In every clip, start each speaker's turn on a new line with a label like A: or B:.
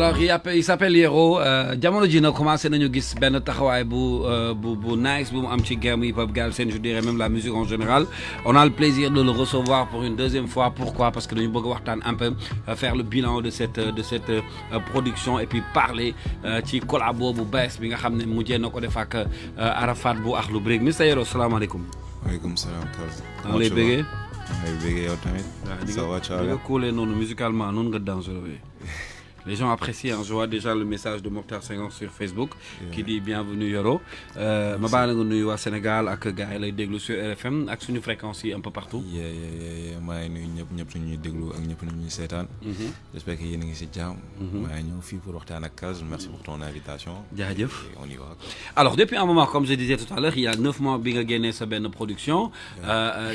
A: alors il s'appelle Yero jamono ji nag commencé nañu gis benn taxawaay bu nice bu mu am ci game hip hop galsen, je dirais même la musique en général. On a le plaisir de le recevoir pour une deuxième fois. Pourquoi? Parce que dañu bëgg waxtaan un peu faire le bilan de cette production et puis parler ci collabo bu bees bi nga xam ne mujjee na ko def ak Arafat bu Akhlou Brick. Mr Yero, salaamaaleykum.
B: waaleykum salaam.
A: maa ngi lay bëggee.
B: maa ngi lay bëggee yow tamit. ça va
A: di nga kuulee noonu musicalement noonu nga dangereux. Les gens apprécient, hein. Je vois déjà le message de Mokhtar Senghor sur Facebook qui dit bienvenue Yoro. Ma baa na nga nuyu waa Sénégal ak gars yi lay déglu sur RFM ak suñu fréquence yi un peu partout.
B: maa ngi nuyu ñëpp ñuy déglu ak ñëpp ñuy seetaan. J'espère que yéen a ngi si jàmm. maa ngi ñëw fii pour waxtaan ak Kaz. Merci pour ton invitation.
A: jaajëf.
B: On y va.
A: Alors depuis un moment, comme je disais tout à l'heure, il y a 9 mois bi nga génnee sa benn production.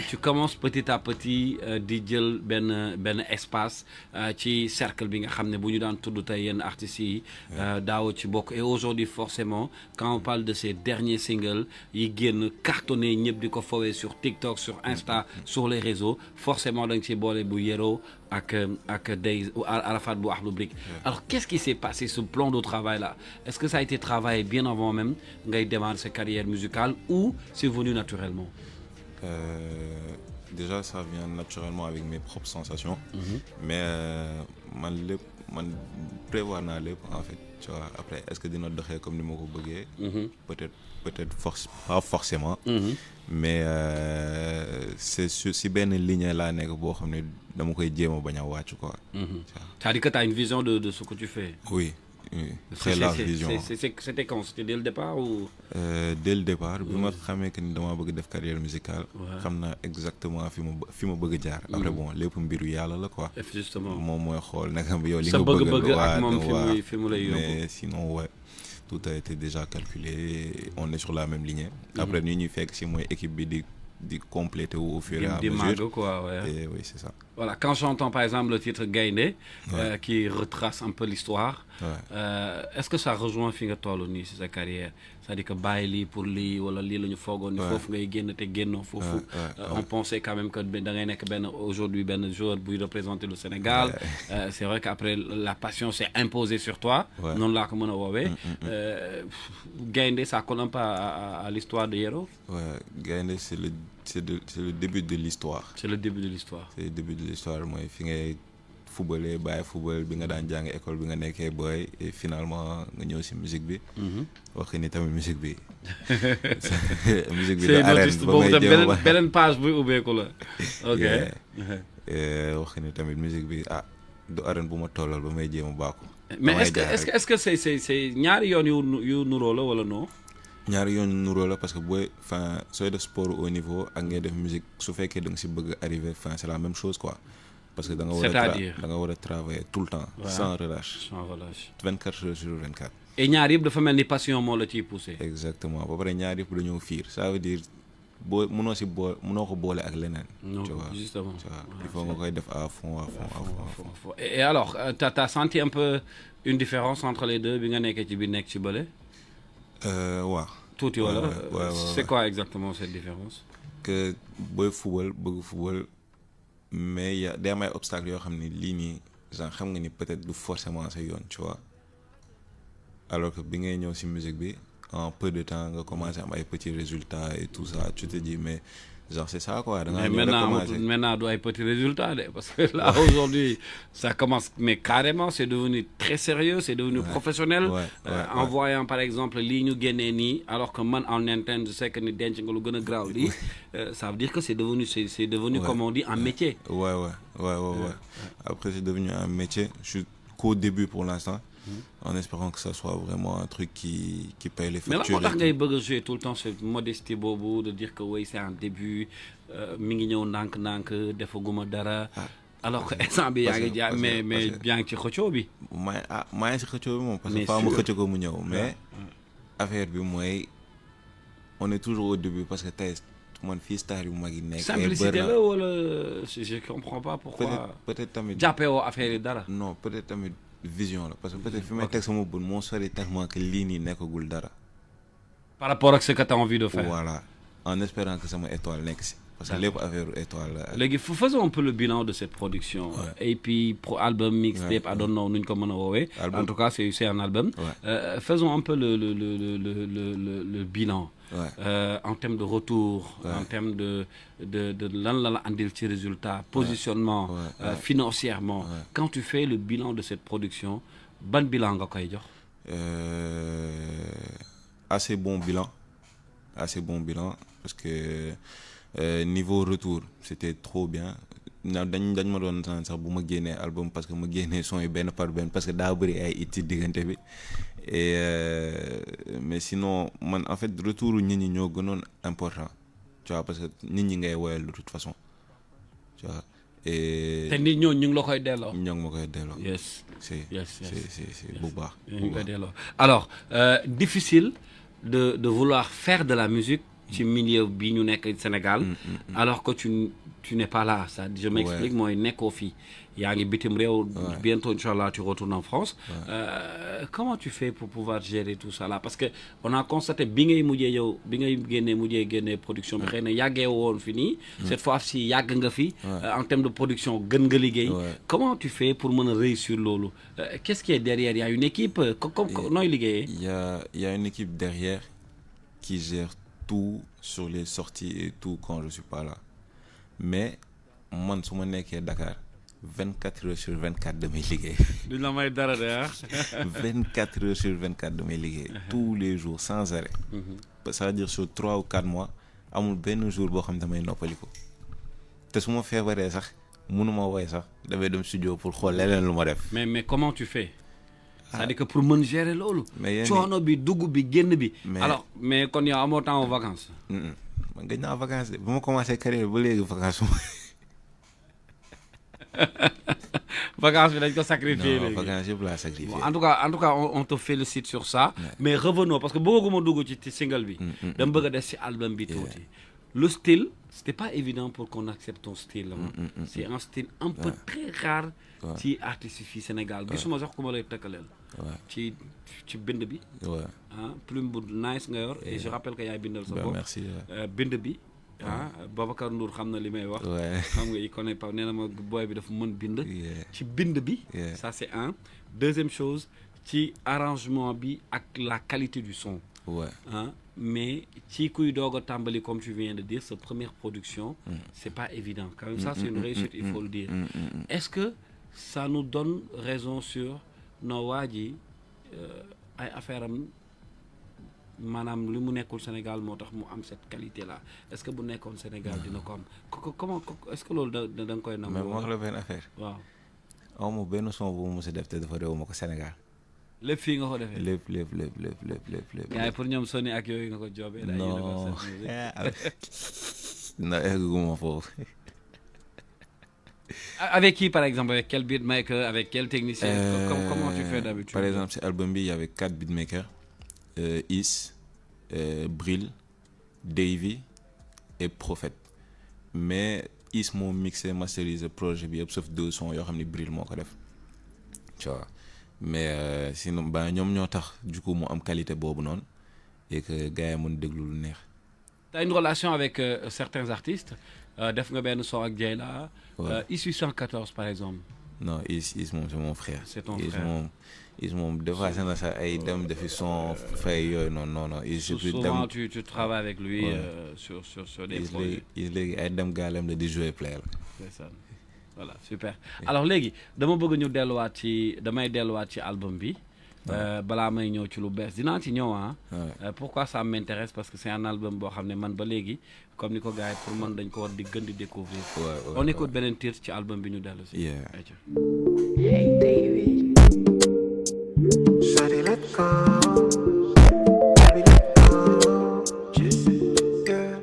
A: Tu commences petit à petit di jël benn espace ci cercle bi nga xam ne bu ñu daan tudd tey yenn artistes yi daaw ci bokk. Et aujourd'hui forcément quand on parle de ces derniers singles yi génn cartonné ñëpp di ko fowee sur TikTok, sur Insta, sur les réseaux, forcément da nga ci boole bu Yero ak Days Arafat bu Akhlou Brick. Alors qu'est-ce qui s'est passé, ce plan de travail là? Est-ce que ça a été travaillé bien avant même ngay démarrer sa carrière musicale ou c'est venu naturellement?
B: Déjà ça vient naturellement avec mes propres sensations. Mais man prévoir naa lépp en fait, tu vois. Après est-ce que dina doxee comme ni ma ko bëggee? Peut-être pas forcément. Mais c'est si benn ligne laa nekk boo xam ne dama koy jéem a bañ a wàcc quoi.
A: C'est-à-dire que tu as une vision de ce que tu fais.
B: Oui. Très large vision.
A: C'était quand? C'était dès le départ ou?
B: Dès le départ bi ma xamee que ni damaa bëgg def carrière musicale. xam naa exactement fi ma bëgg jaar. Après bon lépp mbiru yàlla la quoi.
A: Justement
B: moom mooy xool naka yow li
A: sa
B: nga
A: bëgg ak moom fi mu lay yóbbu.
B: mais sinon ouais, tout a été déjà calculé, on est sur la même ligne. Après ni ñuy fekk si mooy équipe bi di compléter au fur et à mesure
A: quoi, ouais.
B: Et oui c'est ça.
A: Voilà, quand j'entends par exemple le titre Gaïndé qui retrace un peu l'histoire, est-ce que ça rejoint fi nga toll nii si sa carrière? C'est-à-dire que bàyyi lii pour lii wala lii la ñu foogoon ni foofu ngay génn te génnoo foofu. On pensait quand même que da ngay nekk aujourd'hui benn joueur buy représenter le Sénégal. C'est vrai qu'après la passion s'est imposée sur toi. Noonu laa ko mën a woowee. Gaïndé ça colle un peu à l'histoire de Yero.
B: Gaïndé c'est le début de l'histoire.
A: C'est le début de l'histoire.
B: C'est le début de l'histoire mooy fi ngay footballé bàyyi football bi nga daan jàng école bi nga nekkee boy et finalement nga ñëw si musique bi. wax ni tamit musique bi. musique bi la arène ba may jéem
A: beneen page buy ubbeeku la. ok.
B: wax ni tamit musique bi du arène bu ma tollal ba may jéem a bàkku.
A: mais est-ce que c'est ñaari yoon yu nuroo la wala non?
B: ñaari yoon nuroo la parce que sooy def sport au niveau ak ngay def musique su fekkee da nga si bëgg arriver c'est la même chose quoi. Parce que da nga war a travailler tout le temps. Sans relâche. 24 heures sur 24. Et
A: ñaar yëpp dafa mel ni passion moo la ciy poussé.
B: Exactement ba pare ñaar yëpp dañoo fiir ça veut dire mënoo ko boole ak leneen.
A: Non,
B: tu vois,
A: justement.
B: Tu vois, il faut nga koy def à fond.
A: Et alors t'as senti un peu une différence entre les deux bi nga nekkee ci bi nekk ci bële?
B: waaw.
A: tuuti wala. C'est quoi exactement cette différence?
B: Que booy bëgg football. Mais day am ay obstacles yoo xam ni lii nii genre xam nga ni peut-être du forcément sa yoon, tu vois. Alors que bi ngay ñëw ci musique bi en peu de temps nga commencé am ay petits résultats et tout ça, tu te dis mais genre c'est ça quoi.
A: Mais maintenant du ay petits résultats de parce que là aujourd'hui ça commence mais carrément c'est devenu très sérieux, c'est devenu professionnel. En voyant par exemple lii ñu génnee nii alors que man en interne je sais que ni denc nga lu gën a graaw lii ça veut dire que c'est devenu comme on dit un métier. Ouais.
B: Après c'est devenu un métier. Je suis qu'au début pour l'instant. En espérant que ça soit vraiment un truc qui paye les factures.
A: Mais là moo tax ngay bëgg a jouer tout le temps cette modestie boobu de dire que oui c'est un début mi ngi ñëw ndànk defaguma dara. Alors que instant bi yaa ngi jaar mais yaa ngi ci xëccoo bi.
B: maa ngi ci xëccoo bi moom parce que faa ma xëccoo ko mu ñëw mais affaire bi mooy on est toujours au début parce que tey man fii star yu mag yi nekk.
A: simplicité la wala je comprends pas pourquoi.
B: peut-être tamit
A: jàppee woo affaire yi dara.
B: Non peut-être tamit vision la parce que peut-être fi may teg sama bët moo sori tellement que lii nii nekkagul dara.
A: Par rapport à ce que tu as envie de faire.
B: Voilà, en espérant que sama étoile nekk si. parce que lépp affaire étoile la.
A: léegi faisons un peu le bilan de cette production. Et puis pro album mixtape I don't know nu ñu ko mën a woowee. en tout cas c'est un album. Faisons un peu le bilan. En termes de retour. en termes de lan la andil ci résultat. positionnement. financièrement. quand tu fais le bilan de cette production ban bilan nga koy jox.
B: assez bon bilan parce que niveau retour c'était trop bien dañ ma doon naan sax bu ma génnee album parce que ma génnee son yi benn par benn parce que daa bëri ay it ci diggante bi et mais sinon man en fait retour nit ñi ñoo gënoon important tu vois parce que nit ñi ngay woyal de toute façon tu vois et.
A: te nit ñooñu ñu ngi la koy delloo.
B: ñoo ngi ma koy delloo.
A: yes
B: c'est bu baax.
A: ñu ngi koy delloo alors difficile de vouloir faire de la musique. ci milieu bi ñu nekk Sénégal. alors que tu n'es pas là ça je m'explique mooy nekkoo fii yaa ngi bitim réew. bientôt inchallah tu retournes en France. Comment tu fais pour pouvoir gérer tout ça là parce que on a constaté bi ngay génnee production bi xëy na yàggee woon fi nii. cette fois-ci yàgg nga fi. en termes de production gën nga liggéey. comment tu fais pour mën a réussir loolu. qu'est-ce qui est derrière il y a une équipe comme nooy liggéeyee.
B: il y a une équipe derrière qui gère tout sur les sorties et tout quand je suis pas là mais man su ma nekkee Dakar 24 heures sur 24 damay liggéey.
A: duñ la may dara de
B: 24 heures sur 24 damay liggéey. tous les jours sans arrêt. ça veut dire sur 3 ou 4 mois amul benn jour boo xam ne damay noppaliku te su ma feebaree sax mënuma woy sax damay dem studio pour xool leneen lu ma def.
A: mais comment tu fais. c'est-à-dire que pour mën gérer loolu.
B: mais
A: coono bi dugg bi génn bi. alors mais kon yow amoo temps aux vacances.
B: man gëj naa vacances de bu ma commencé carrière ba léegi vacances
A: vacances bi dañ ko sacrifier léegi.
B: non vacances yëpp laa sacrifier.
A: en tout cas on te félicite sur ça. mais revenons parce que bëgguma dugg ci single bi. dama bëgg a des ci album bi tuuti. le style c'était pas évident pour qu'on accepte ton style. c'est un style un peu très rare. ci artistes yi fii Sénégal gisuma sax ku ma lay tëkkaleel. ci bind bi. plume bu nice nga yor. et je rappelle que yaay bindal sa bopp.
B: merci
A: bind bi. Babacar Ndour xam na li may wax. xam nga il connaît pas nee na ma booy bi dafa mën bind. ci bind bi. ça c'est un. deuxième chose ci arrangement bi ak la qualité du son. mais ci kuy doog a tàmbali comme tu viens de dire sa première production. c'est pas évident quand même ça c'est une réussite il faut le dire. est-ce que ça nous donne raison sur no waa ji ay affaire am maanaam li mu nekkul Sénégal moo tax mu am cette qualité là est-ce que bu nekkoon Sénégal dina ko am comment est-ce que loolu da nga koy nangu.
B: mais ma wax la benn affaire.
A: waaw.
B: aw ma benn son bu mu mës a def te dafa réew ma ko Sénégal.
A: lépp fii nga ko defee.
B: lépp.
A: gars yi pour ñoom Sony ak yooyu nga ko joobee.
B: non non egguma foofu.
A: Avec qui par exemple? Avec quel beatmaker? Avec quel technicien? Comment tu fais d'habitude?
B: Par exemple, cet album, il y avait 4 beatmakers. Is, Brill, Davy et Prophet. Mais Is m'a mixé, masterisé projet, sauf 2 sons, il y a Brill, moi, tu vois. Mais sinon, ñom ñoo tax du coup mo am qualité bobu non et que gars yi mën déglu lu neex.
A: Tu as une relation avec certains artistes. Def nga ben son ak Dieyla. Is 814 par exemple.
B: Non, Is moom c'est mon frère.
A: C'est ton frère.
B: Is moom dépassé na sa ay dem defi son fay yooyu non.
A: Souvent tu travailles avec lui sur des projets.
B: Is léegi ay dem gaalem la di jouer play la.
A: C'est ça. Voilà, super. Alors léegi damay delluwaat ci album bi. Balaa may ñëw ci lu bees dinaa ci ñëw pourquoi ça m'intéresse parce que c'est un album boo xam ne man ba léegi comme ni ko gars yi pour man dañ ko war di gën di découvrir. On écoute beneen titre ci album bi ñu dellu si.
C: Hey Davy. Shawty let go. Baby let go. Yeah.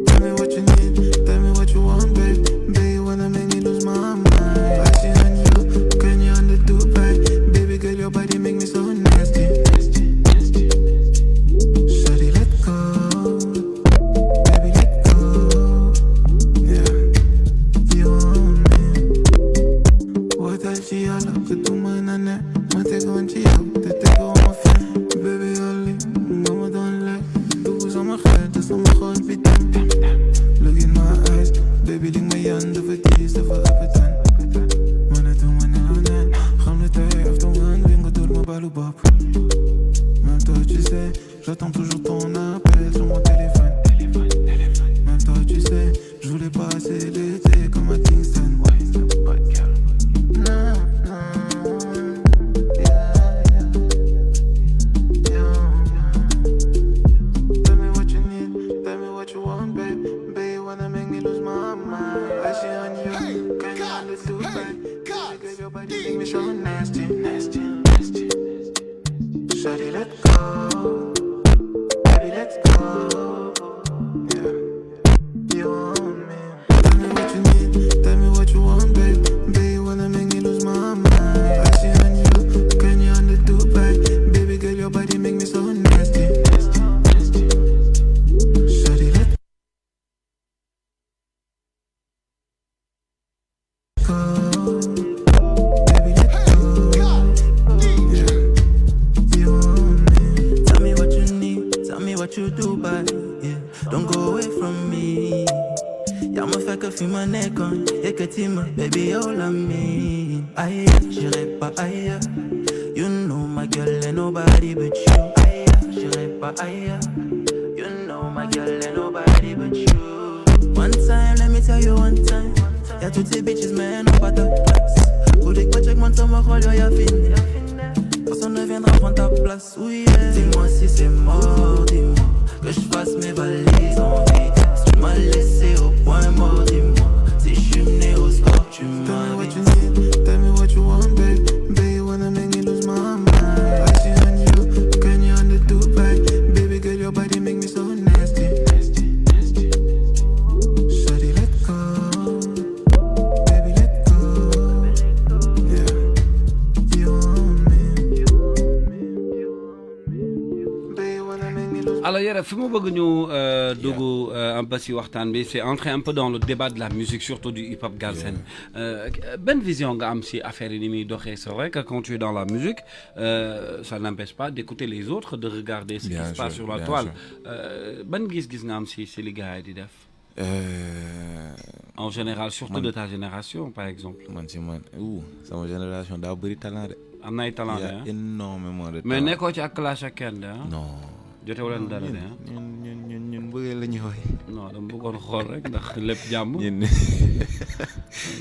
C: Tell me what you need. Tell me what you want, babe. Baby wanna make me lose my mind. Flashing on you, can you on the Dubai? Baby girl, your body make me so nasty. Shawty let go. Baby let go. Yeah. You want me. What I see, I look at tu manana. Ma te gonchi, te tengo my fan. Baby, only, mama don't lie. Tu usa my head, that's on my heart beating. make me so nasty, nasty, nasty. Shawty, let go. Baby, let's go. Yeah. You want me. Tell me what you need. Tell me what you want, babe. Babe, you wanna make me lose my mind. I see on you. Can you on the Dubai? Baby girl, your body make me so nasty, nasty, nasty. Shawty, let go. Baby, let go. Yeah. You want me. Tell me what you need. Tell me what you do, but yeah. Don't go away from me. Y'a me fait que fume un écon. Et que tu me, baby, oh la me. Aïe, j'irai pas ailleurs. You know my girl ain't nobody but you. Aïe, j'irai pas ailleurs. You know my girl ain't nobody but you. One time, let me tell you one time. Y'a toutes ces bitches, mais non pas ta classe. Faut que pas check mon temps, ma rôle, y'a fini. Personne ne viendra prendre ta place, oui. Yeah. Dis-moi si c'est mort, dis-moi. Que je fasse mes valises en vitesse. Tu m'as laissé au point mort, dis-moi. Si je suis mené au score, tu m'as. Tell me what you need, tell me what you want, babe. Babe, you wanna make me lose my mind. I see on you, can you on the Dubai? Baby girl, your body make me so nasty, nasty, nasty. Shawty, let go. Baby, let go. Yeah, you want me. Babe, you wanna make me lose.
A: Alors Yara, fi mu bëgg ñu dugg un peu si waxtaan bi c'est entrer un peu dans le débat de la musique surtout du hip-hop Galsen. Bonne vision nga am si affaire yi ni muy doxee. C'est vrai que quand tu es dans la musique ça n'empêche pas d'écouter les autres, de regarder ce qui se passe sur la toile. Ban gis-gis nga am si li gars yi di def en général, surtout de ta génération par exemple.
B: Sama génération daa bëri talent de.
A: Am na ay talent de
B: Il y a énormément de talent.
A: mais nekkoo ci ak clash ak kenn de
B: Non.
A: jotewu leen dara de
B: ñun bëggee la ñuy woy.
A: non dama bëggoon xool rek ndax lépp jàmm.
B: ñun.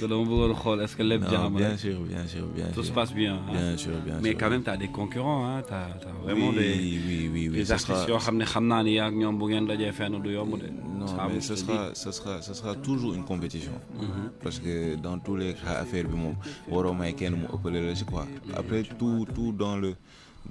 A: dama bëggoon xool est-ce que lépp jàmm rek.
B: Bien sûr, bien sûr, bien sûr.
A: Tout se passe bien. Hein?
B: Bien sûr, bien sûr.
A: Mais quand même, tu as des concurrents. Hein? Tu as vraiment
B: oui,
A: des artistes yoo xam ne xam naa ni yaa ak ñoom bu ngeen dajee fenn du yomb de.
B: Non, mais ce sera toujours une compétition. Parce que dans tous les cas, affaire bi moom waroo may kenn mu ëppale la ci quoi. Après tout dans le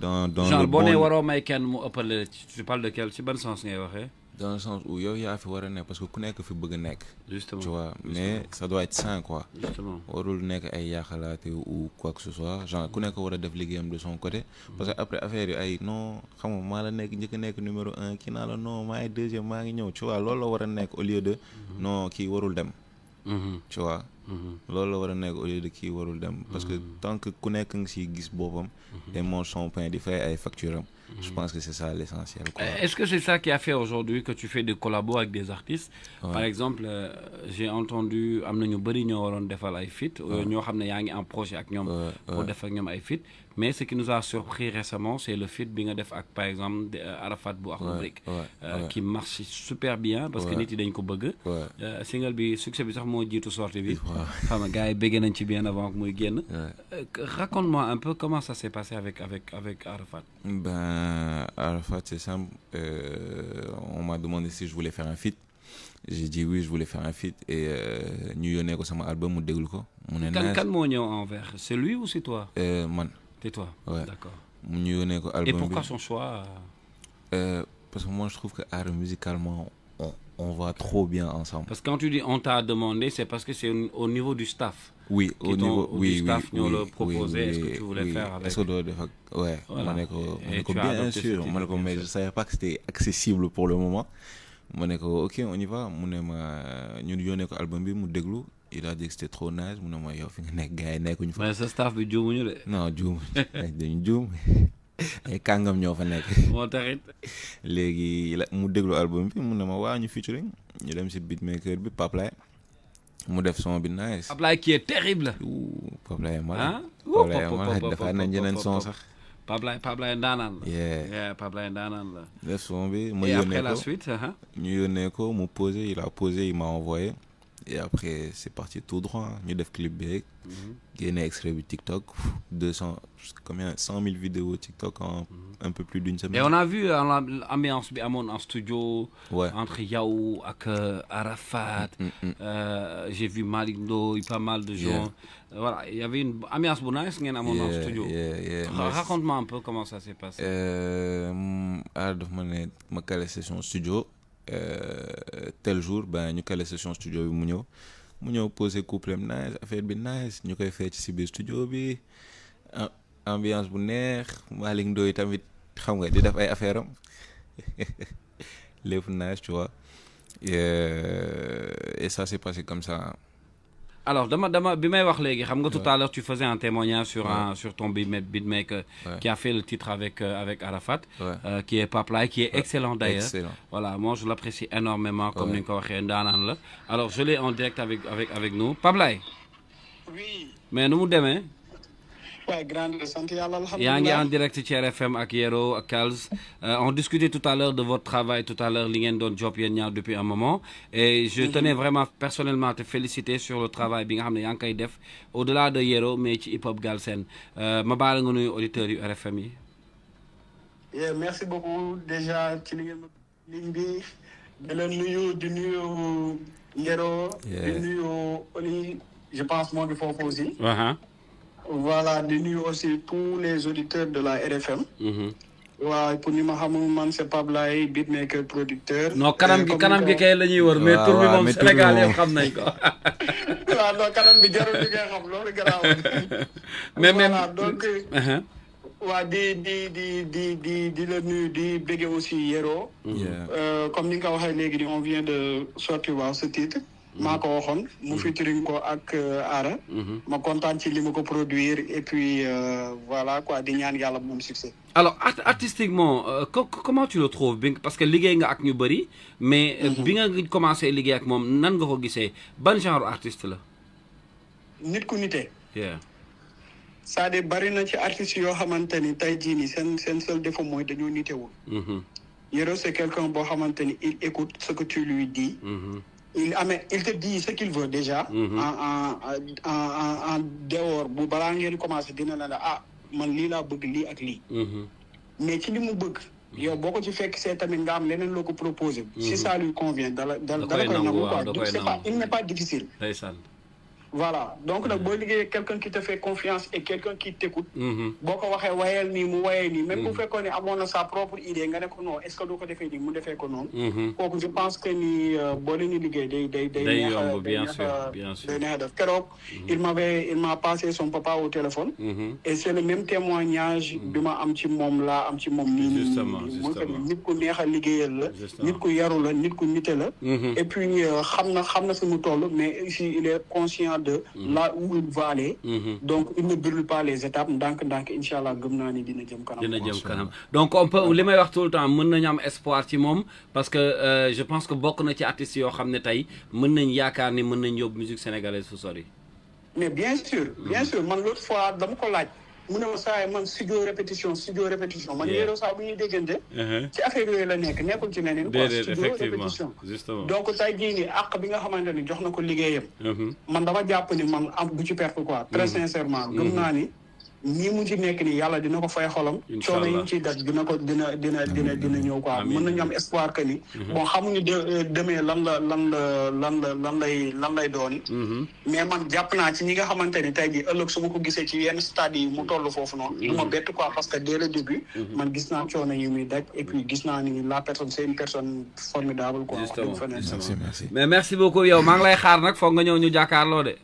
A: genre
B: le
A: boo nee waroo may kenn mu ëppale la tu parles de quel ci ban sens ngay waxee.
B: Dans le sens où yow yaa fi war a nekk parce que ku nekk fi bëgg a nekk.
A: Justement.
B: Tu vois, mais ça doit être sain quoi.
A: Justement.
B: warul nekk ay yaaxalaate ou quoi que ce soit genre ku nekk war a def liggéeyam de son côté. Parce que après affaire yi ay non xam nga maa la nekk njëkk a nekk numéro 1 kii naa la non maa ngi deuxième maa ngi ñëw tu vois loolu la war a nekk au lieu de non kii warul dem. Tu vois. loolu la war a nekk au lieu de kii warul dem. Parce que tant que ku nekk nga siy gis boppam. day mange son pain di fay ay facture am. Je pense que c'est ça l'essentiel quoi.
A: Est-ce que c'est ça qui a fait aujourd'hui que tu fais des collabos avec des artistes? Ouais. Par exemple j'ai entendu am na ñu bëri ñoo waroon defal ay feat ñoo xam ne yaa ngi en projet ak ñoom pour def ak ñoom ay feat mais ce qui nous a surpris récemment c'est le feat bi nga def ak par exemple Arafat bu Akhlou Brick qui marche super bien parce que nit yi dañ ko bëgg single bi succès bi sax moo jiitu sortie bi xam nga gars yi bëgg nañ ci bien avant que muy génn. Raconte-moi un peu comment ça s'est passé avec Arafat.
B: Arafat, c'est simple. On m'a demandé si je voulais faire un feat. J'ai dit oui, je voulais faire un feat. Et ñu yónnee ko sama album mu déglu ko. mu ne
A: kan moo ñëw envers? C'est lui ou c'est toi?
B: Man.
A: C'est toi.
B: Ouais.
A: D'accord.
B: mu ñu yónnee ko album.
A: Et pourquoi son choix?
B: Parce que moi je trouve que art musicalement on va trop bien ensemble.
A: Parce que quand tu dis on t'a demandé, c'est parce que c'est au niveau du staff.
B: Oui, au niveau
A: du staff ñoo la proposé. Est-ce que tu voulais faire avec?
B: Est-ce que doo def ak ouais.
A: Voilà.
B: ma ne ko bien sûr ma ne ko mais je savais pas que c'était accessible pour le moment. ma ne ko ok on y va mu ne ma ñun yónnee ko album bi mu déglu il a dit que c'était trop nice mu ne ma yow fi nga nekk gars yi nekkuñu fa.
A: mais sa staff bi juumuñu de.
B: non juum dañu juum ay kàngam ñoo fa nekk.
A: moo taxit.
B: léegi mu déglu album bi mu ne ma waa ñu featuring ñu dem si beatmaker bi Pape mu def son bi nice.
A: Pape qui est terrible.
B: Pape Laye malade.
A: ah
B: Pape Laye malade dafa nañ yeneen son sax.
A: Pape Laye ndaanaan la.
B: yeah
A: Pape Laye ndaanaan la.
B: def son bi ma
A: et
B: yónnee
A: après
B: ko
A: la suite.
B: ñu yónnee ko mu posé il a posé il m'a envoyé et après c'est parti tout droit ñu def clip bi génne extrait bi TikTok 200 combien 100 000 vidéos TikTok en un peu plus d'une semaine.
A: Et on a vu l'ambiance bi amoon en studio.
B: Ouais.
A: Entre yow ak Arafat. J'ai vu Malick Ndoye, pas mal de gens. Voilà, il y avait une ambiance bu nice ngeen amoon en studio. Raconte-moi un peu comment ça s'est passé.
B: Daf ma ne ma calé session studio tel jour ben ñu calé session studio bi mu ñëw posé couplem nice affaire bi nice ñu koy fecc ci biir studio bi ambiance bu neex Malick Ndoye tamit xam nga di def ay affaire am lépp nice tu vois et ça s'est passé comme ça.
A: Alors bi may wax léegi xam nga tout à l'heure tu faisais un témoignage sur ton beatmaker qui a fait le titre avec Arafat qui est Paplay qui est excellent d'ailleurs.
B: Excellent.
A: Voilà, moi je l'apprécie énormément comme ni nga ko waxee ndaanaan la. Alors je l'ai en direct avec nous Paplay.
D: Oui.
A: Mais nu mu demee.
D: Ouais, grande sant yàlla alhamdulilah.
A: yaa ngi en direct ci RFM ak Yero ak Kals. On discutait tout à l'heure de votre travail tout à l'heure li ngeen doon job yéen ñaar depuis un moment et je tenais vraiment personnellement à te féliciter sur le travail bi nga xam ne yaa ngi koy def au-delà de Yero mais ci hip hop Galsen ma baal nga nuyu auditeurs yu RFM yi.
D: Merci beaucoup déjà ci li ngeen ligne bi di la nuyu di nuyu Yero di nuyu Oli je pense moo ngi foofu aussi. Voilà, di nuyu aussi tous les auditeurs de la RFM. waaw pour ñi ma xamul man c'est Paplay beatmaker producteur.
A: non kanam gi kay la ñuy wër mais tur bi moom Sénégal yëpp xam nañ ko.
D: waaw non kanam bi jarul ñu koy xam loolu garaaw.
A: mais
D: voilà donc. waa di la nuyu di bëgge aussi Yero. Comme ni nga ko waxee léegi on vient de sortir waaw ce titre. maa ko waxoon mu featuring ko ak Ara. ma kontaan ci li ma ko produire et puis voilà quoi di ñaan yàlla moom succès.
A: Alors artistiquement comment tu le trouves parce que liggéey nga ak ñu bëri mais bi nga commencé liggéey ak moom nan nga ko gisee ban genre artiste la.
D: nit ku nite. c'est-à-dire bari na ci artistes yoo xamante ni tey jii nii seen seul défaut mooy dañoo nitewul. Yero c'est quelqu'un boo xamante ni il écoute ce que tu lui dis. Il te dit ce qu'il veut déjà. En dehors bu balaa ngeen commencé dina la man lii laa bëgg lii ak lii. mais ci li mu bëgg. yow boo ko ci fekk see tamit nga am leneen loo ko proposé. si ça lui convient dala koy nangu quoi donc c'est pas il n'est pas difficile. Voilà donc nag boo liggéeyee quelqu'un qui te fait confiance et quelqu'un qui t'écoute. boo ko waxee wayal nii mu wayee nii même bu fekkoon ne amoon na sa propre idée nga ne ko non est-ce que doo ko defee nii mu defee ko noonu. kooku je pense que ni boo leen di liggéey day
A: yomb bien sûr
D: day neex a def keroog. il m'a passé son papa au téléphone. et c'est le même témoignage bi ma am ci moom laa am ci moom.
A: justement
D: nit ku neex a liggéeyal la. nit ku yaru la nit ku nite la. et puis xam na fi mu toll mais ici il est conscient de là où il va aller. Donc il ne brûle pas les étapes ndànk inchallah gëm naa ni dina jëm kanam.
A: Donc on peut li may wax tout le temps mën nañu am espoir ci moom parce que je pense que bokk na ci artistes yoo xam ne tey mën nañ yaakaar ni mën nañ yóbbu musique sénégalaise fu sori.
D: Mais bien sûr man l'autre fois dama ko laaj mu ne ma saa man studio répétition man Yero saa bu ñuy déggante ci affaire yooyu la nekkul ci leneen quoi studio répétition donc tey jii nii àq bi nga xamante ni jox na ko liggéeyam man dama jàpp ni man am du ci perte quoi très sincèrement gëm naa ni nii mu ci nekk nii yàlla dina ko fay xolam coono yi ñu ciy def dina ñëw quoi mën nañu am espoir que ni bon xamuñu demee lan lay doon mais man jàpp naa ci ñi nga xamante ni tey jii ëllëg su ma ko gisee ci yenn stade yi mu toll foofu noonu du ma bett quoi parce que dès le début man gis naa coono yi muy daj et puis gis naa ni la personne c'est une personne formidable quoi
B: merci
A: mais merci beaucoup yow maa ngi lay xaar nag foog nga ñëw ñu jàkkaarloo de.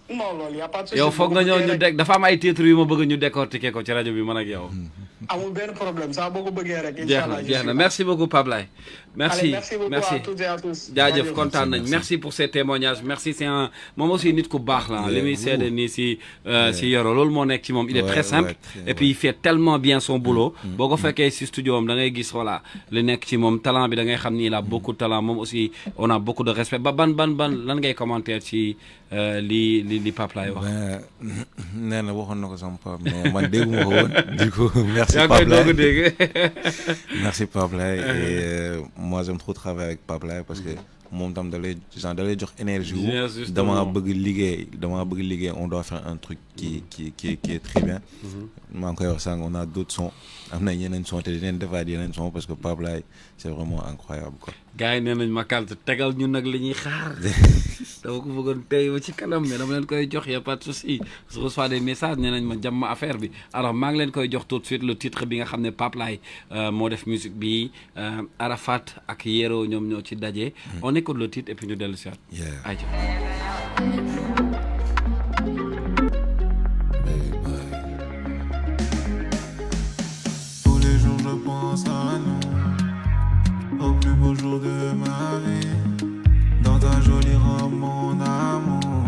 D: non loolu y a pas de souci.
A: yow foog nga ñëw ñu dafa am ay titres yu ma bëgg ñu décortiquer ko ci rajo bi man ak yow.
D: amul benn problème ça boo ko bëggee rek.
A: jeex na merci beaucoup Paplay. merci
D: beaucoup à toutes et à tous.
A: jaajëf kontaan nañ merci pour ces témoignages merci c'est un moom aussi nit ku baax la li muy seede nii si Yero loolu moo nekk ci moom il est très simple et puis il fait tellement bien son boulot. boo ko fekkee si studio am da ngay gis voilà li nekk ci moom talent bi da ngay xam ni il a beaucoup de talent moom aussi on a beaucoup de respect ba ban lan ngay commentaire ci li Paplay wax.
B: nee na waxoon na ko sama papa mais man dégguma ko woon du coup merci Paplay. Merci Paplay et moi j'aime trop travailler avec Paplay parce que moom tam da lay jox énergie wu
A: Yes, justement.
B: damaa bëgg liggéey on doit faire un truc qui est très bien maa ngi koy wax sànq on a d'autres sons am na yeneen sons te dinañ defaat yeneen sons parce que Pape Laye c'est vraiment incroyable quoi.
A: gars yi nee nañ ma Kalz tegal ñun nag li ñuy xaar dama ko bëggoon tey ba ci kanam mais dama leen koy jox y a pas de souci je reçois des messages nee nañ ma jàmm affaire bi alors maa ngi leen koy jox tout de suite le titre bi nga xam ne Pape Laye moo def musique bi Arafat ak Yero ñoom ñoo ci daje. On écoute le titre et puis ñu dellu si waat. Aïcha.
C: Tous les jours je pense à nous, au plus beau jour de ma vie. Dans ta jolie robe mon amour,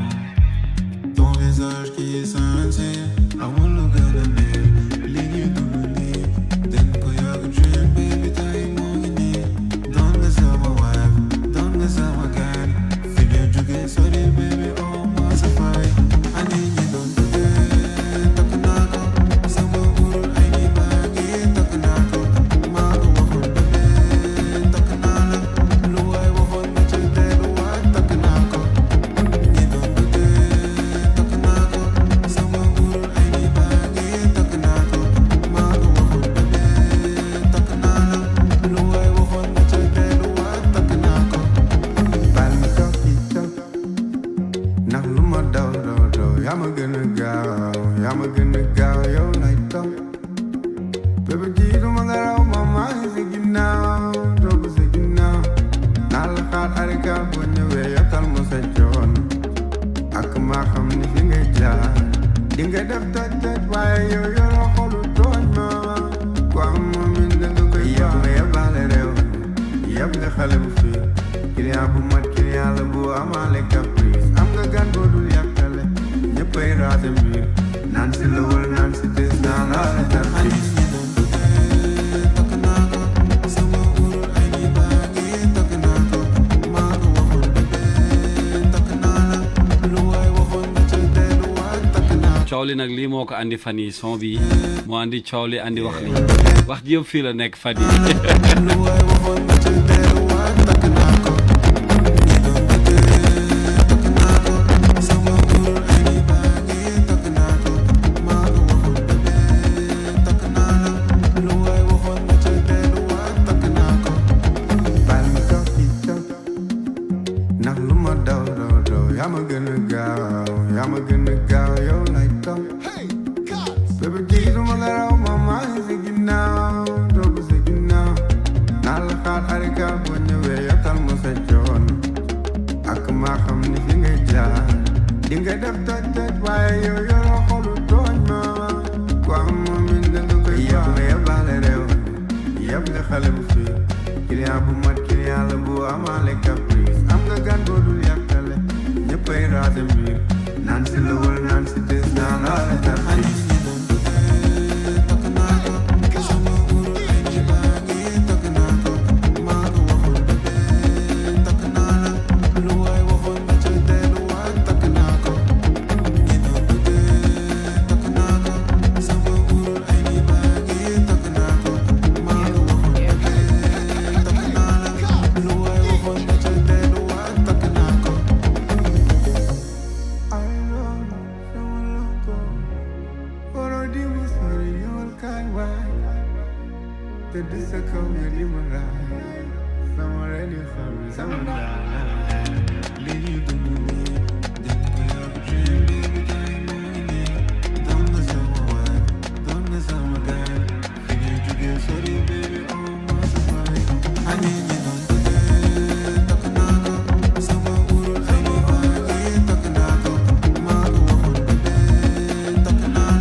C: ton visage qui scintille. I wanna look at the name, lead you to believe. Then go your dream, baby, time on your knee. Don't miss my wife, don't miss my guy. Feel your juke, sorry baby, oh my safari. I need you, don't do that. Takanako, sama guru, I need my takanako. Mako wahon bebe, takanala. Luwai wahon machete, luwai takanako. You don't do that. Takanako, sama guru, I need my takanako. Mako wahon bebe, takanala. Luwai wahon machete, luwai takanako. Bal coffee cup. Nah lu ma daw yaa ma gën a gaaw yow lay taw bébé jiitu ma nga raw ma maa ngi si ginnaaw topp si ginnaaw naa la xaar arika bu ñëwee yottal ma sa coon ak maa xam ni fi ngay jaar di nga def toj waaye yow yoroo xolu tooñ ma ku am moom it da nga koy yab nga yabaale réew yab nga xale bu fii client bu mat client la bu amaale caprice am nga gan boo dul yàqale ñëppay raate mbir naan si la wala naan si des naan laale tartiis takk naa ko sama guru ay ni baa ngi takk naa ko maa ko waxoon bébé takk naa la lu waay waxoon na ca dellu waay takk naa ko
A: coow li nag lii moo ko andi fan yi son bi moo andi coow li andi wax li wax ji yëpp fii la nekk fan yi
C: lu waay waxoon na ca dellu waay takk naa ko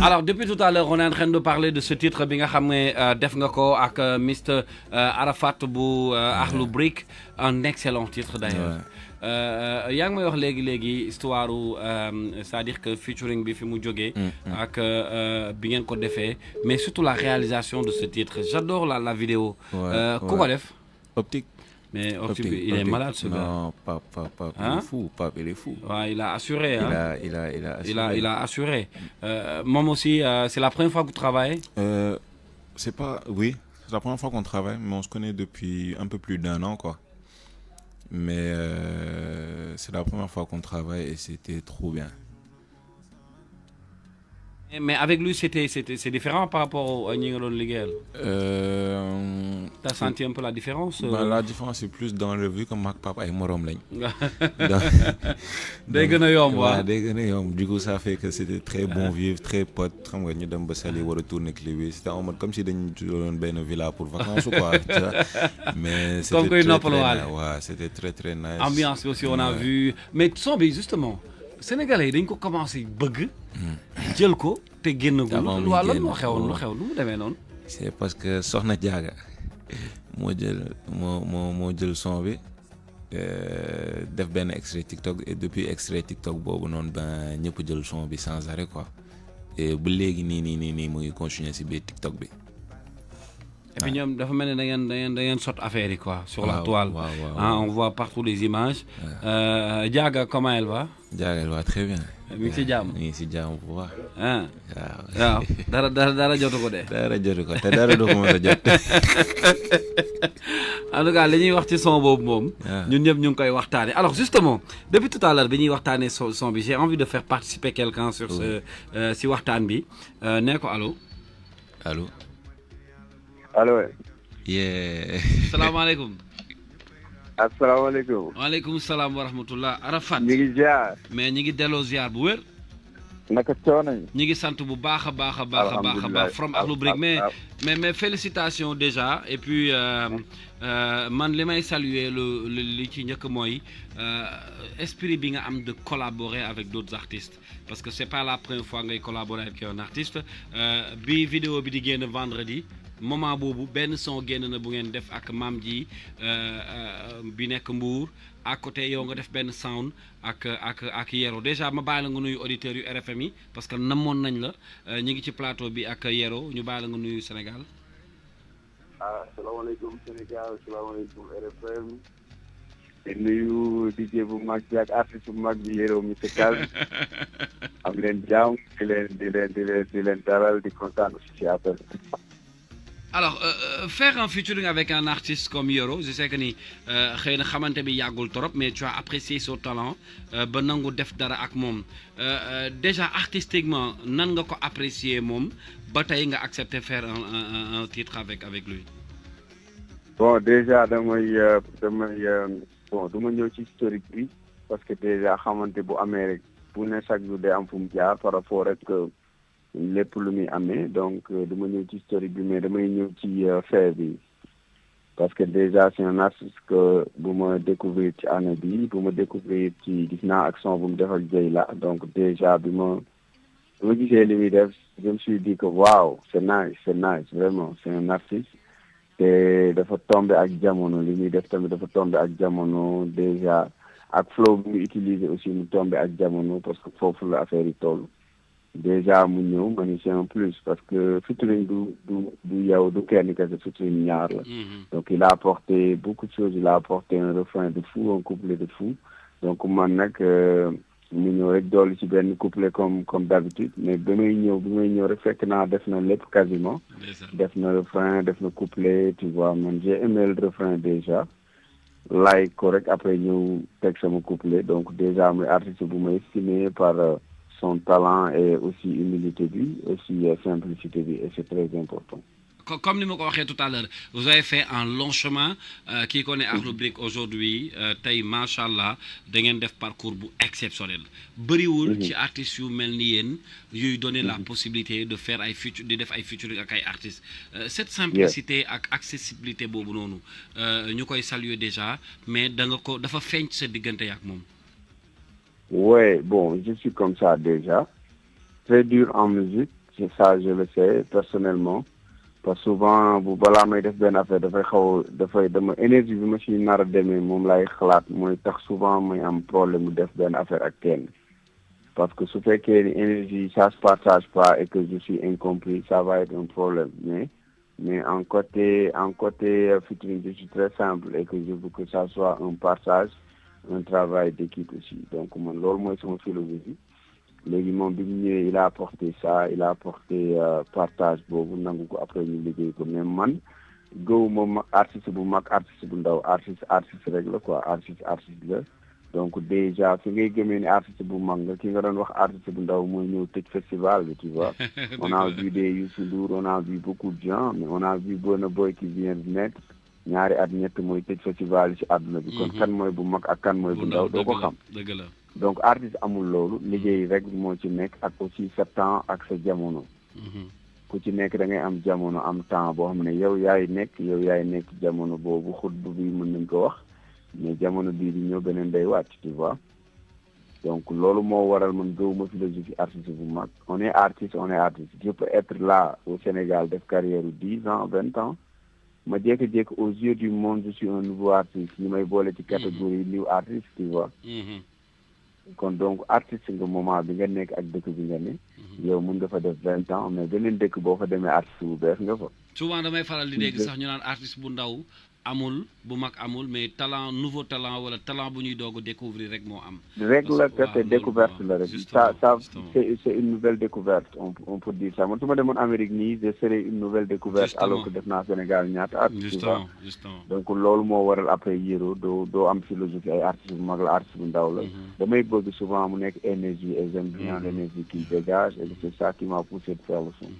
A: Alors depuis tout à l'heure on est en train de parler de ce titre bi nga xam ne def nga ko ak Mr Arafat bu Akhlou Brick un excellent titre d'ailleurs yaa ngi may wax léegi histoire c'est-à-dire que featuring bi fi mu jógee ak bi ngeen ko defee mais surtout la réalisation de ce titre j'adore la vidéo ku ko def
B: Optique.
A: Mais il est malade ce gars.
B: Non, Pape,
A: Hein?
B: il est fou. Pape, il est fou.
A: Ouais, il a assuré. Hein?
B: Il a assuré.
A: Il a assuré. Moi aussi, c'est la première fois que vous travaillez?
B: C'est pas... Oui, c'est la première fois qu'on travaille, mais on se connaît depuis un peu plus d'1 an, quoi. mais c'est la première fois qu'on travaille et c'était trop bien.
A: Mais avec lui, c'est différent par rapport à ñi nga doon liggéeyal. T'as senti un peu la différence?
B: La différence est plus dans le vu comme ak papa ay morom lañ.
A: Day gën a yomb
B: waaw day gën a yomb. Du coup ça fait que c'était très bon vivre, très pote. Xam nga ñu dem ba Saly war a tourner clip bi c'était en mode comme si dañu doon benn villa pour vacances ou quoi. Mais c'était très nice. Ouais, c'était très nice.
A: Ambiance aussi on a vu. Mais son bi justement Sénégalais yi dañ ko commencé bëgg. jël ko te génnagul. waaw lan moo xewoon lu xew lu mu demee noonu.
B: c'est parce que Soxna Diaga moo jël son bi def benn extrait TikTok et depuis extrait TikTok boobu noonu ben ñëpp jël son bi sans arrêt quoi et ba léegi nii mu ngi continuer si biir TikTok bi.
A: Et puis ñoom dafa mel ne da ngeen sot affaire yi quoi sur la toile. On voit partout les images. Diaga comment elle va?
B: Diaga elle va très bien.
A: mi ngi si jàmm.
B: mi ngi si jàmm bu baax.
A: waaw dara jotu ko de.
B: dara jotu ko te dara du ko mën a jot.
A: En tout cas li ñuy wax ci son boobu moom. ñun ñëpp ñu ngi koy waxtaanee alors justement depuis tout à l'heure bi ñuy waxtaanee son bi j'ai envie de faire participer quelqu'un sur si waxtaan bi nee ko allo.
B: allo.
E: allo.
A: salaamaaleykum.
E: asalaamaaleykum.
A: waaleykum salaam wa rahmatullah. Arafat.
E: ñu ngi ziar.
A: mais ñu ngi delloo ziar bu wér.
E: naka coono yi.
A: ñu ngi sant bu baax a baax a baax from Akhlou Brick mais félicitations déjà et puis man li may saluer li ci njëkk mooy esprit bi nga am de collaborer avec d'autres artistes parce que c'est pas la première fois ngay collaborer avec un artiste bi vidéo bi di génn vendredi moment boobu benn son génn na bu ngeen def ak Maam Ji bi nekk Mbour à côté yow nga def benn sound ak Yero déjà ma bàyyi la nga nuyu auditeurs yu RFM yi parce que namoon nañ la ñu ngi ci plateau bi ak Yero ñu bàyyi la nga nuyu Sénégal.
E: asalaamaaleykum Sénégal asalaamaaleykum RFM. di nuyu DJ bu mag bi ak artiste bu mag bi Yero mi Kal am leen jàmm di leen dalal di kontaan aussi ci appel.
A: Alors, faire un featuring avec un artiste comme Yero, je sais que ni xëy na xamante bi yàggul trop mais tu as apprécié son talent ba nangu def dara ak moom déjà artistiquement nan nga ko apprécier moom ba tey nga accepter faire un titre avec lui.
E: Bon déjà damay bon du ma ñëw ci historique bi parce que déjà xamante bu amee rek bu ne chaque jour day am fu mu jaar par rapport rek lépp lu muy amee donc dama ñëw ci historique bi mais damay ñëw ci fait bi parce que déjà c'est un artiste que bu ma découvrir ci année bi bu ma découvrir ci gis naa action bu mu def ak Dieyla donc déjà bi ma gisee li muy def je me suis dit que waaw c'est nice vraiment c'est un artiste te dafa tombé ak jamono li muy def tamit dafa tombé ak jamono déjà ak flow bi mu utiliser aussi mu tombé ak jamono parce que foofu la affaire yi toll. Déjà mu ñëw ma ni c'est un plus parce que featuring du yow du kenn kese featuring ñaar la donc il a apporté beaucoup de choses il a apporté un refrain de fou un couplet de fou donc man nag mu ñëw rek dolli ci benn couplet comme d'habitude mais bi may ñëw rek fekk naa def na lépp quasiment def na refrain def na couplet tu vois man j'ai aimé le refrain déjà like ko rek après ñëw teg sama couplet donc déjà muy artiste bu ma estimé par son talent et aussi humilité bi aussi simplicité bi et c'est très important.
A: Comme ni ma ko waxee tout à l'heure vous avez fait un long chemin qui connaît Akhlou Brick aujourd'hui tey macha allah da ngeen def parcours bu exceptionnel bëriwul ci artistes yu mel ni yéen yuy donner la possibilité de faire di def ay featuring ak ay artistes cette simplicité ak accessibilité boobu noonu ñu koy saluer déjà mais dafa feeñ sa diggante ak moom.
E: Ouais, bon, je suis comme ça déjà. Très dur en musique, c'est ça, je le sais personnellement. Parce que souvent, bu balaa may def benn affaire dama énergie bi ma ci nar a demee moom lay xalaat mooy tax souvent may am problème mu def benn affaire ak kenn. Parce que su fekkee ni énergie ça se partage pas et que je suis incompris, ça va être un problème. Mais en côté featuring, je suis très simple et que je veux que ça soit un partage. Un travail d'équipe aussi donc man loolu mooy sama philosophie léegi moom bi mu ñëwee il a apporté ça il a apporté partage boobu nangu ko après ñu liggéey ko mais man gëwuma mag artiste bu mag artiste bu ndaw artiste rek la quoi artiste la donc déjà fi ngay gëmee ni artiste bu mag nga ki nga doon wax artiste bu ndaw mooy ñëw tëj festival bi tu vois. On a vu des Youssou Ndour, on a vu beaucoup de gens mais on a vu Burna Boy qui vient de naître ñaari at ñett mooy tëj festival yi ci àdduna bi. kon kan mooy bu mag ak kan mooy bu ndaw doo ko xam.
A: dëgg la
E: donc artiste amul loolu liggéey rek moo ci nekk ak aussi sa temps ak sa jamono. ku ci nekk da ngay am jamono am temps boo xam ne yow yaay nekk jamono boobu xutba bi mën nañ ko wax mais jamono bii di ñëw beneen day wàcc tu vois. donc loolu moo waral man gëwuma philosophie artiste bu mag on est artiste je peux être là au Sénégal def carrière 10 ans 20 ans ma jékki-jékki aux yeux du monde je suis un nouveau artiste ñu may boole ci catégorie new artiste tu vois. kon donc artiste nga moment bi nga nekk ak dëkk bi nga ne. yow mun nga fa def 20 ans mais beneen dëkk boo fa demee artiste bu bees nga fa.
A: souvent damay faral di dégg sax ñu naan artiste bu ndaw amul bu mag amul mais nouveau talent wala talent bu ñuy doog a découvrir rek moo am.
E: rek la te découverte la rek. ça c'est une nouvelle découverte on peut dire ça man su ma demoon Amérique nii je serais une nouvelle découverte. alors que def naa Sénégal ñaata at.
A: justement
E: donc loolu moo waral après yéro doo am philosophie ay artiste bu mag la artiste bu ndaw la. damay bëgg souvent mu nekk énergie et j'aime bien l'énergie qui dégage et c'est ça qui m'a poussé de faire le son.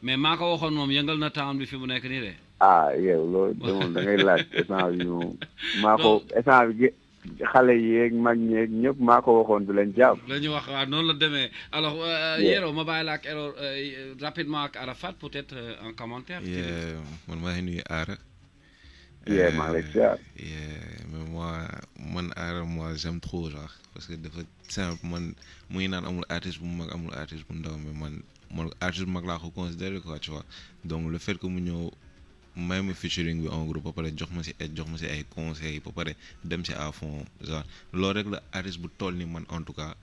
A: mais maa ko waxoon moom yëngal na temps bi fi mu nekk nii de.
E: yow loolu demoon da ngay laaj essence bi moom maa ko essence bi xale yeeg mag ñeeg ñëpp maa ko waxoon du leen jàpp.
A: la ñu wax waaw noonu la demee alors Yero ma bàyyi la ak rapidement ak Arafat peut-être en commentaire.
B: man maa ngi nuyu Ara.
E: maa ngi lay ziar.
B: mais man Ara j'aime trop genre parce que dafa simple man mu ngi naan amul artiste bu mag amul artiste bu ndaw mais man artiste bu mag laa ko considéré quoi tu vois donc le fait que mu ñëw may ma featuring bi en groupe ba pare jox ma si ay conseils ba pare dem si à fond genre loolu rek la artiste bu toll ni man en tout cas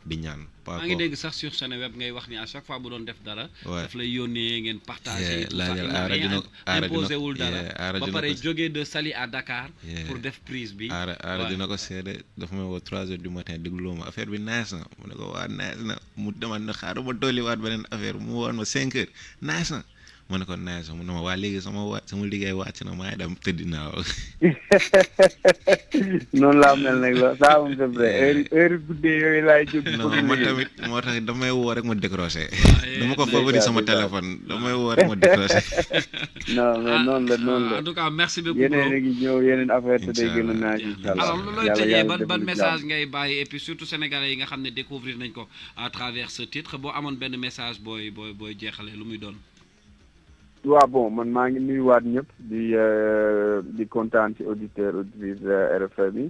B: di ñaan.
A: maa ngi dégg sax sur Seneweb ngay wax ni à chaque fois bu doon def dara. daf lay yónnee ngeen partager. imposé wul dara ba pare jógee de Saly à Dakar. pour def prise bi.
B: Aara dina ko seede dafa may woo 3 heures du matin dégloo ma affaire bi nice na mu ne ko waa nice na mu demaat na xaaral ma dolliwaat beneen affaire mu woon ma 5 heures nice na. ma ne ko nice mu ne ma waa léegi sama liggéey wàcc na maa ngi dem tëddi naa
E: noonu laa mel nag la ça moom c'est vrai heure guddee yooyu laay jóg.
B: non man tamit moo tax damay woo rek ma décroché. dama ko favori sama téléphone damay woo rek ma décroché.
E: non mais noonu la
A: en tout cas merci beaucoup.
E: yeneen a ngi ñëw yeneen affaire te day gën a naaj incha allah.
A: alors looy tëjee ban message ngay bàyyi et puis surtout sénégalais yi nga xam ne découvrir nañ ko à travers ce titre boo amoon benn message booy jeexalee lu muy doon.
E: waaw bon man maa ngi nuyuwaat ñëpp di kontaan ci auditrice RFM bi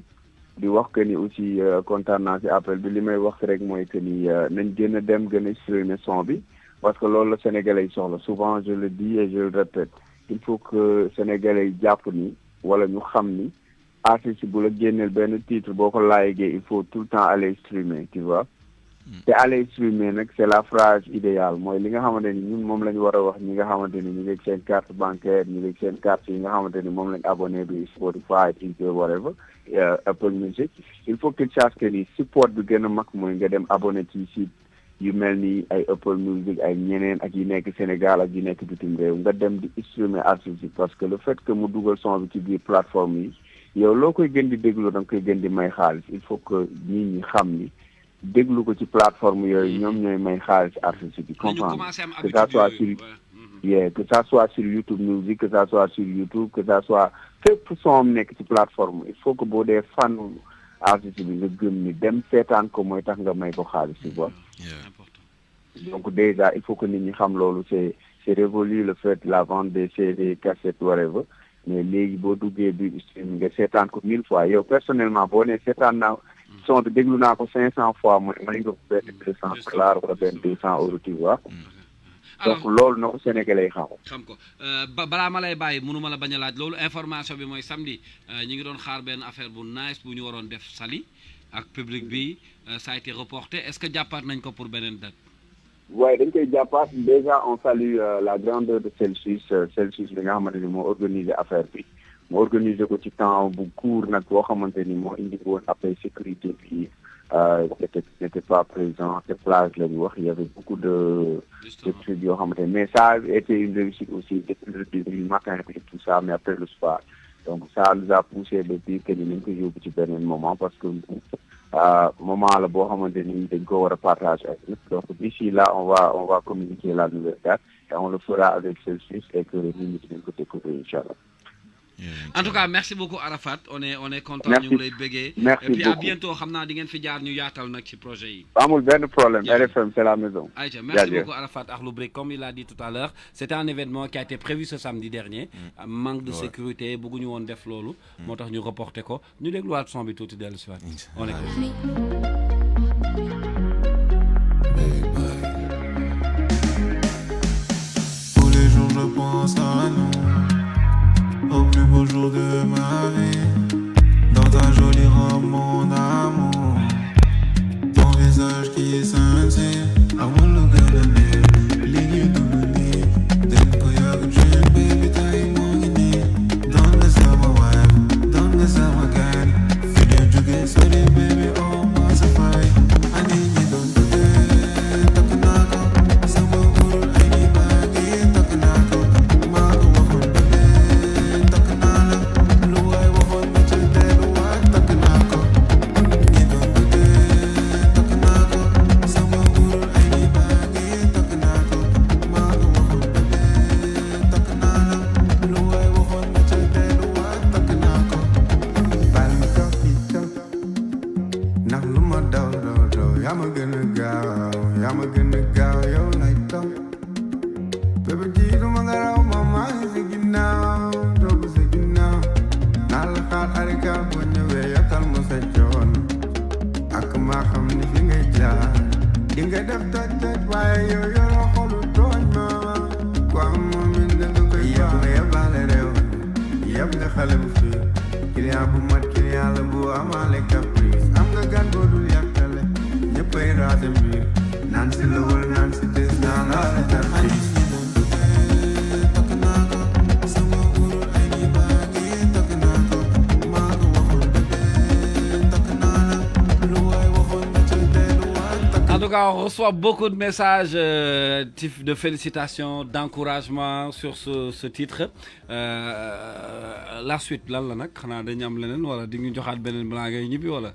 E: di wax que ni aussi kontaan naa ci appel bi li may wax rek mooy que ni nañ gën a dem gën a streamer son bi parce que loolu la sénégalais yi soxla souvent je le dis et je le répète il faut que sénégalais yi jàpp ni wala ñu xam ni artiste bu la génneel benn titre boo ko laajee il faut tout le temps aller streamer tu vois. te aller streamer nag c'est la phrase idéale mooy li nga xamante ni ñun moom la ñu war a wax ñi nga xamante ni ñu ngi seen carte bancaire ñu ngi seen carte yi nga xamante ni moom lañ abonné bi Spotify Deezer whatever Apple Music il faut qu'ils sachent que ni support bi gën a mag mooy nga dem abonné ci site yu mel ni ay Apple Music ay ñeneen ak yi nekk Sénégal ak yi nekk bitim réew nga dem di streamer artiste parce que le fait que mu dugal son bi ci biir plateforme yi yow loo koy gën di déglu da nga koy gën di may xaalis il faut que nit ñi xam ni déglu ko ci plateforme yooyu ñoom ñooy may xaalis artiste bi comprendre que ça soit que ça soit sur YouTube Music que ça soit sur YouTube que ça soit fépp son nekk ci plateforme il faut que boo dee fan artiste bi nga gëm ni dem seetaan ko mooy tax nga may ko xaalis si quoi donc déjà il faut que nit ñi xam loolu c'est révolu le fait la vente des CD cassettes whatever mais léegi boo duggee bi stream nga seetaan ko 1000 fois yow personnellement boo nee seetaan naa son bi déglu naa ko 500 fois mooy may nga ko benn $200 wala benn €200 tu vois. donc loolu na ko sénégalais xam
A: ko balaa ma lay bàyyi mënuma la bañ a laaj loolu information bi mooy samedi ñi ngi doon xaar benn affaire bu nice bu ñu waroon def Saly ak public bi ça a été reporté est-ce que jàppaat nañ ko pour beneen date.
E: waaye dañ koy jàppaat déjà on salue la grandeur de Celsius bi nga xamante ni moo organisé affaire bi. mu organisé ko ci temps bu court nag boo xamante ni moo indi woon après sécurité bi n'était pas présent. Cette plage là, il y avait beaucoup de trucs yoo xamante ne mais ça a été une réussite aussi depuis le début du matin et tout ça, mais après le soir. Donc ça nous a poussé de dire que ni nañ ko yóbbu ci beneen moment parce que moment la boo xamante ni dañ ko war a partager ak ñëpp. Donc d'ici là on va communiquer la nouvelle date et on le fera avec Celsius et que nit ñi dinañ ko découvrir inchallah.
A: En tout cas merci beaucoup Arafat on est content
E: Merci.
A: ñu ngi lay bëggee.
E: Merci
A: et puis
E: beaucoup.
A: à bientôt xam naa di ngeen fi jaar ñu yaatal nag ci projet yi.
E: amul benn problème
A: Yeah.
E: RFM c'est la maison.
A: Aïcha, merci beaucoup Arafat Akhlou Brick. Comme il a dit tout à l'heure, c'était un événement qui a été prévu ce samedi dernier. Manque de sécurité, bëgguñu woon def loolu. moo tax ñu reporté ko ñu dégluwaat son bi tuuti dellu si waat. On écoute.
C: Tous les jours je pense à nous, au plus beau jour de ma vie. Dans ta jolie robe mon amour, ton visage qui est sincère. I wanna look at the name, leave you to believe. Then go your dream, baby, time on your knee. Don't miss out my wife, don't miss out my guy. Feel you get sorry, baby, oh my safari. I need you, don't do that. Talking about some guru, I need my dear. Talking about my woman, talking about blue eye woman, but you dead, what talking about? You don't do that. Talking about some guru, I need my dear. Talking about my woman, talking about blue eye woman, but you dead, what talking about? Bal mi toog di toog ndax lu ma daw yaa ma gën a gaaw yow lay toog bébé jiitu ma nga raw ma maa ngi si ginnaaw toog si ginnaaw naa la xaar arika boo ñëwee yottal ma sa coon ak maa xam ni fi ngay jaar di nga def toj waaye yow yoroo xolu tooñ ma ku am moom it da nga koy yeb nga yebaale réew yeb nga xale bu fii client bu mat client la bu amaale caprice am nga gan boo dul yàqale ñëppay raate mbir naan si lëwal naan si des naan la la tarxiis takk naa ko sama gurul ay ni maa ngi takk naa ko maa ko waxoon bébé takk naa la lu waay waxoon na ca delluwaat takk
A: En tout cas, on reçoit beaucoup de messages de félicitations, d'encouragement sur ce titre. La suite lan la nag xanaa dañu am leneen wala di ñu joxaat beneen balaa ngay ñibbi wala.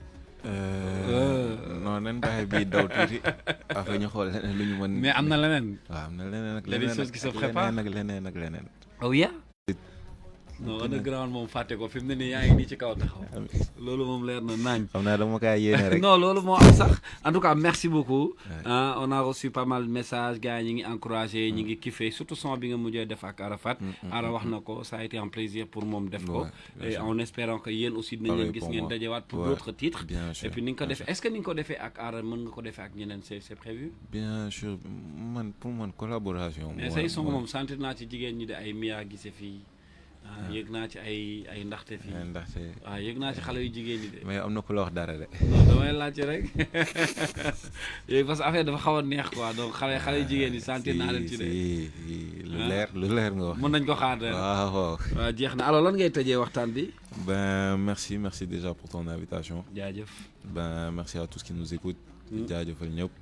B: non nañ bàyyi bii daw tuuti affaire ñu xool leneen lu ñu mën.
A: Mais am na leneen.
B: waaw am na leneen ak
A: Il y a des choses qui se préparent.
B: leneen ak leneen.
A: Oh yeah. non underground moom fàtte ko fi mu ne nii yaa ngi nii ci kaw taxaw. loolu moom leer na nañ.
B: xam naa dama kaa yéene rek.
A: non loolu moo am sax en tout cas merci beaucoup. On a reçu pas mal de messages gars ñi ngi encouragé ñi ngi kiffé surtout son bi nga mujjee def ak Arafat. Ara wax na ko ça a été un plaisir pour moom def ko. et en espérant que yéen aussi dinañ leen gis ngeen dajewaat pour d'autres titres.
B: bien sûr
A: et puis ni nga ko defee est-ce que ni nga ko defee ak Ara mën nga ko defee ak ñeneen c'est prévu.
B: bien sûr man pour man collaboration.
A: mais say son moom sentir naa ci jigéen ñi de ay Mia gise fii. yëg naa ci ay ndaxte fii.
B: ndaxte
A: waaw yëg naa ci xale yu jigéen ñi de.
B: mais am na ku la wax dara de.
A: non damay laajte rek yooyu parce que affaire dafa xaw a neex quoi donc xale yu jigéen ñi sentir naa leen ci de.
B: lu leer nga wax.
A: mën nañ ko xaar de.
B: waaw.
A: waaw jeex na alors lan ngay tëjee waxtaan bi.
B: Ben merci déjà pour ton invitation.
A: jaajëf.
B: Ben merci à tous qui nous écoutent. jaajëfal ñëpp.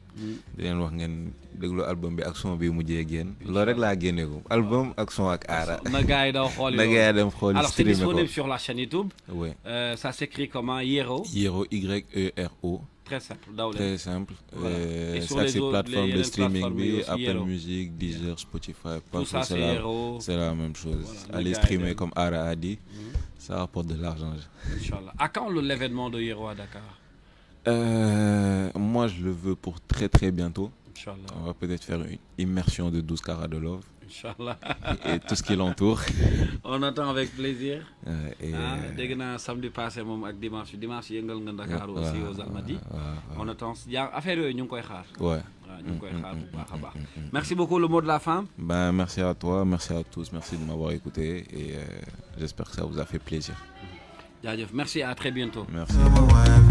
B: di leen wax ngeen déglu album bi ak son bi mujjee génn. loolu rek laa génne ko album ak son ak Ara.
A: na gars yi daw xool
B: na gars yi dem xool
A: alors c'est
B: streamer ko.
A: disponible sur la chaîne YouTube.
B: oui.
A: Ça s'écrit comment Yero.
B: Yero YERO.
A: très simple daw leen.
B: Très simple.
A: Et sur
B: ça
A: les
B: c'est
A: autres,
B: plateforme de
A: les
B: streaming
A: plateformes
B: bi
A: aussi,
B: Apple
A: Yero.
B: Music, Deezer, Spotify.
A: Tout ça c'est Yero.
B: C'est la même chose.
A: Voilà,
B: Allez
A: le gars,
B: streamer
A: il
B: comme Ara a dit. Ça rapporte de l'argent.
A: Inch'Allah. À quand l'événement de Yero à Dakar.
B: Moi je le veux pour très bientôt.
A: Inch'Allah.
B: On va peut-être faire une immersion de 12 carats de love
A: Inch'Allah.
B: et tout ce qui l'entoure.
A: On attend avec plaisir.
B: Et
A: dégg naa samedi passé moom ak dimanche yëngal nga Dakar aussi aux Almadies. On attend affaire yooyu ñu ngi koy xaar.
B: Ouais.
A: waaw ñu ngi koy xaar bu baax a baax. Merci beaucoup, le mot de la fin.
B: Ben merci à toi, merci à tous, merci de m'avoir écouté et j'espère que ça vous a fait plaisir.
A: jaajëf merci à très bientôt.
B: Merci.
C: my wife.